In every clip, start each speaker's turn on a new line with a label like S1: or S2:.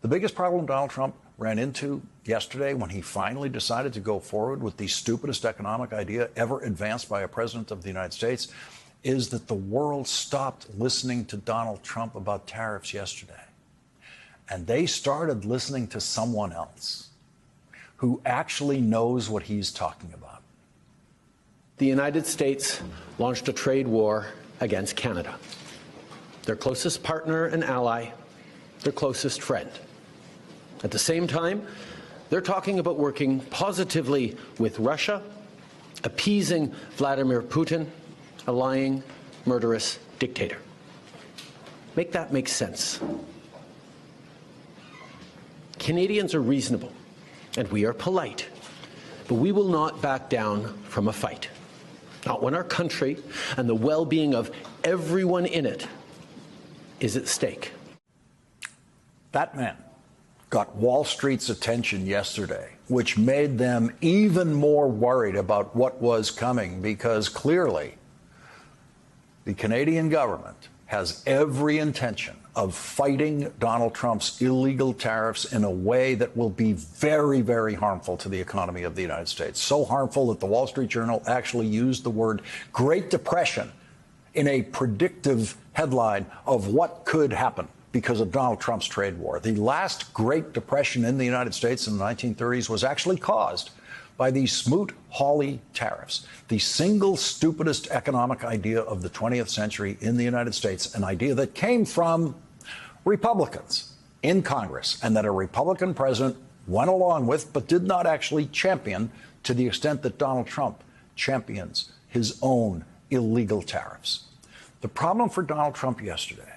S1: The biggest problem Donald Trump ran into yesterday when he finally decided to go forward with the stupidest economic idea ever advanced by a president of the United States is that the world stopped listening to Donald Trump about tariffs yesterday. And they started listening to someone else who actually knows what he's talking about.
S2: The United States launched a trade war against Canada, their closest partner and ally, their closest friend. At the same time, they're talking about working positively with Russia, appeasing Vladimir Putin, a lying, murderous dictator. Make that make sense. Canadians are reasonable, and we are polite, but we will not back down from a fight. Not when our country and the well-being of everyone in it is at stake.
S1: That man got Wall Street's attention yesterday, which made them even more worried about what was coming, because clearly the Canadian government has every intention of fighting Donald Trump's illegal tariffs in a way that will be very, very harmful to the economy of the United States. So harmful that the Wall Street Journal actually used the word Great Depression in a predictive headline of what could happen because of Donald Trump's trade war. The last Great Depression in the United States in the 1930s was actually caused by the Smoot-Hawley tariffs, the single stupidest economic idea of the 20th century in the United States, an idea that came from Republicans in Congress and that a Republican president went along with but did not actually champion to the extent that Donald Trump champions his own illegal tariffs. The problem for Donald Trump yesterday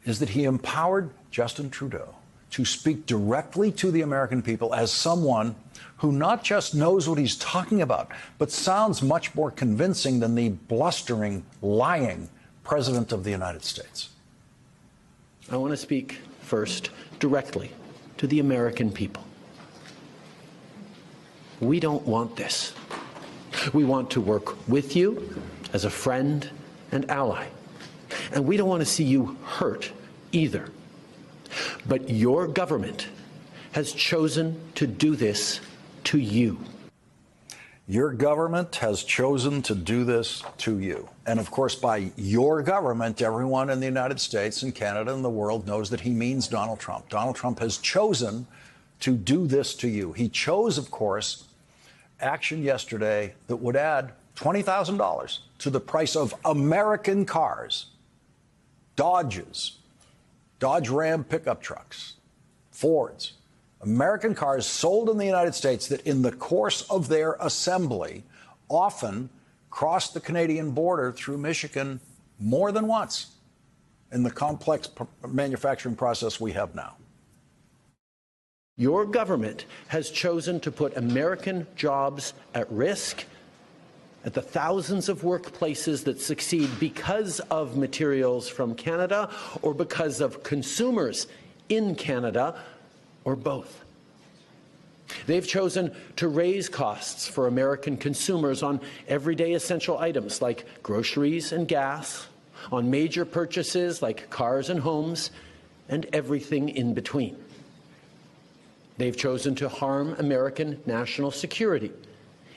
S1: is that he empowered Justin Trudeau to speak directly to the American people as someone who not just knows what he's talking about, but sounds much more convincing than the blustering, lying President of the United States.
S2: I want to speak first directly to the American people. We don't want this. We want to work with you as a friend and ally. And we don't want to see you hurt either. But your government has chosen to do this to you.
S1: Your government has chosen to do this to you. And of course, by your government, everyone in the United States and Canada and the world knows that he means Donald Trump. Donald Trump has chosen to do this to you. He chose, of course, action yesterday that would add $20,000 to the price of American cars, Dodges, Dodge Ram pickup trucks, Fords, American cars sold in the United States that in the course of their assembly often crossed the Canadian border through Michigan more than once in the complex manufacturing process we have now.
S2: Your government has chosen to put American jobs at risk, at the thousands of workplaces that succeed because of materials from Canada or because of consumers in Canada, or both. They've chosen to raise costs for American consumers on everyday essential items like groceries and gas, on major purchases like cars and homes, and everything in between. They've chosen to harm American national security,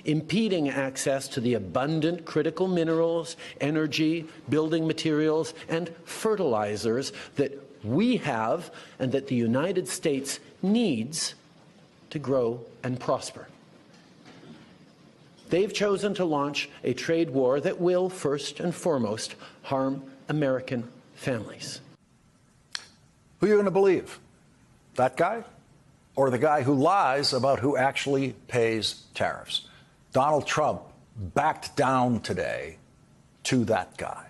S2: impeding access to the abundant critical minerals, energy, building materials, and fertilizers that we have and that the United States needs to grow and prosper. They've chosen to launch a trade war that will, first and foremost, harm American families.
S1: Who are you going to believe? That guy? Or the guy who lies about who actually pays tariffs? Donald Trump backed down today to that guy.